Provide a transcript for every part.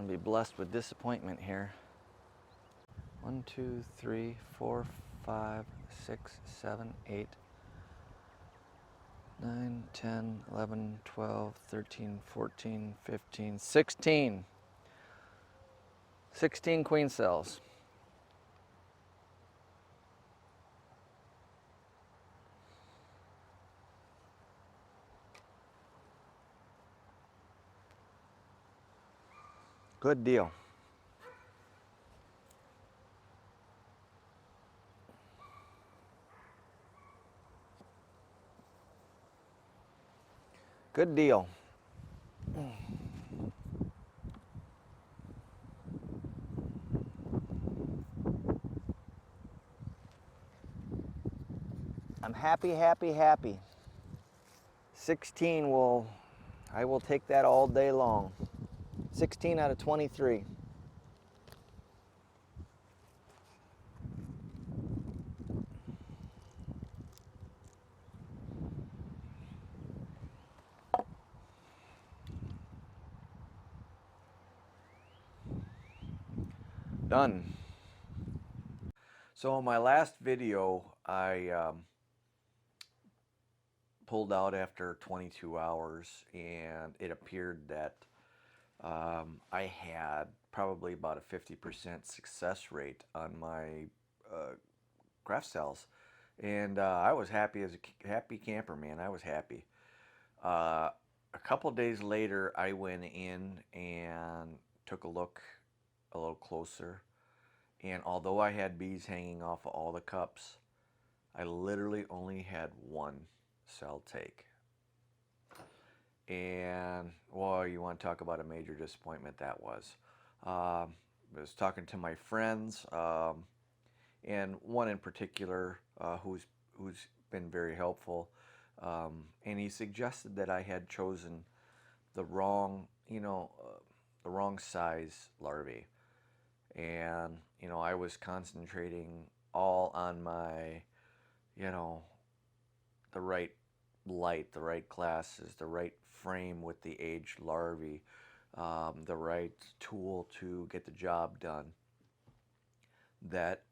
going to be blessed with disappointment here. 1, 2, 3, 4, 5, 6, 7, 8, 9, 10, 11, 12, 13, 14, 15, 16. 16 queen cells. Good deal. Good deal. I'm happy, happy, happy. 16 I will take that all day long. 16 out of 23. Done. So in my last video, I pulled out after 22 hours, and it appeared that I had probably about a 50% success rate on my graft cells, and I was happy as a happy camper, man. I was happy. A couple days later, I went in and took a look a little closer, and although I had bees hanging off of all the cups, I literally only had one cell take. And, well, you want to talk about a major disappointment that was. I was talking to my friends, and one in particular who's been very helpful, and he suggested that I had chosen the wrong, the wrong size larvae. And, I was concentrating all on my, the right light, the right classes, the right frame with the aged larvae, the right tool to get the job done, that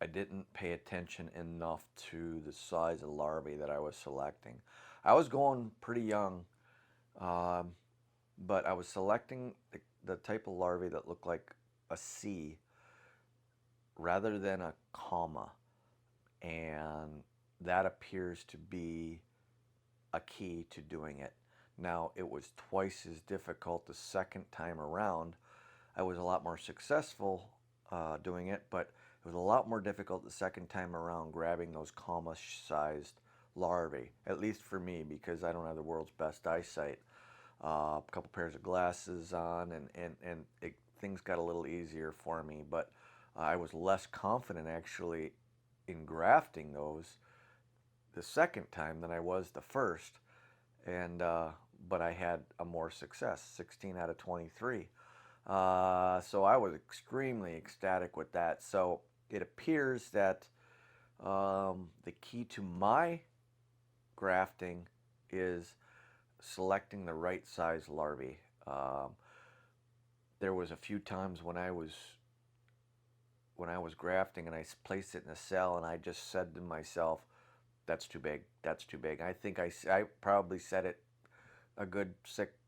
I didn't pay attention enough to the size of larvae that I was selecting. I was going pretty young, but I was selecting the type of larvae that looked like a C rather than a comma, and that appears to be a key to doing it. Now, it was twice as difficult the second time around. I was a lot more successful doing it, but it was a lot more difficult the second time around grabbing those comma-sized larvae, at least for me, because I don't have the world's best eyesight. A couple pairs of glasses on, and things got a little easier for me, but I was less confident actually in grafting those the second time than I was the first, and but I had a more success, 16 out of 23. So I was extremely ecstatic with that. So it appears that the key to my grafting is selecting the right size larvae. There was a few times when I was grafting and I placed it in a cell, and I just said to myself, that's too big, that's too big. I think I probably said it a good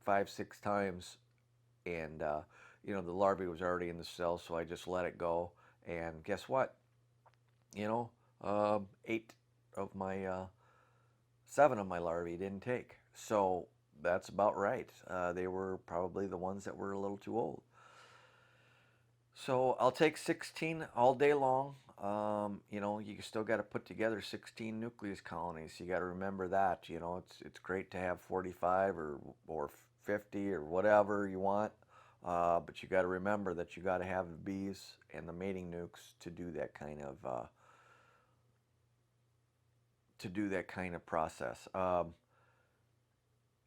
5, 6 times, and the larvae was already in the cell, so I just let it go. And guess what? 8 of my 7 of my larvae didn't take. So that's about right. They were probably the ones that were a little too old. So I'll take 16 all day long. You still got to put together 16 nucleus colonies. You got to remember that. It's great to have 45 or 50 or whatever you want, but you got to remember that you got to have the bees and the mating nukes to do that kind of process.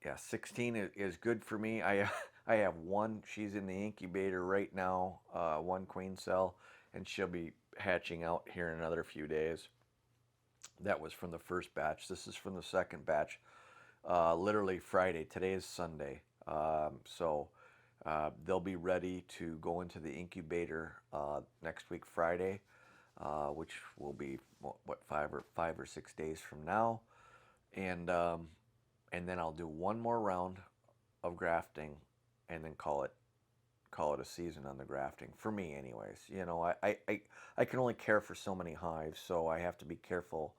Yeah, 16 is good for me. I have one. She's in the incubator right now, one queen cell, and she'll be hatching out here in another few days. That was from the first batch. This is from the second batch. Literally Friday. Today is Sunday. So They'll be ready to go into the incubator next week, Friday, which will be what 5 or 6 days from now, and then I'll do one more round of grafting, and then call it a season on the grafting for me, anyways. I can only care for so many hives, so I have to be careful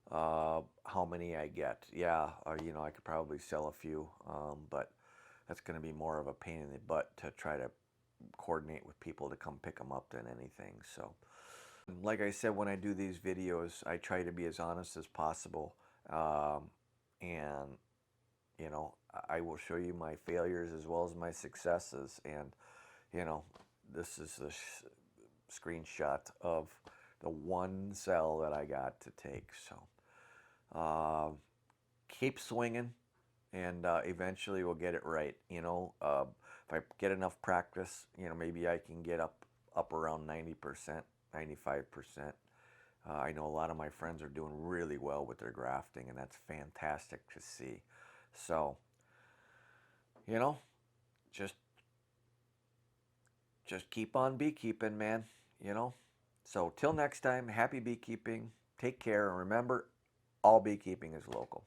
how many I get. Yeah, I could probably sell a few, but that's going to be more of a pain in the butt to try to coordinate with people to come pick them up than anything. So, like I said, when I do these videos, I try to be as honest as possible, and I will show you my failures as well as my successes. And you know, this is a screenshot of the one cell that I got to take. So keep swinging, and eventually we'll get it right. If I get enough practice, maybe I can get up around 90%, 95%. I know a lot of my friends are doing really well with their grafting, and that's fantastic to see. So, you know, just keep on beekeeping, man. You know. So till next time, happy beekeeping. Take care, and remember, all beekeeping is local.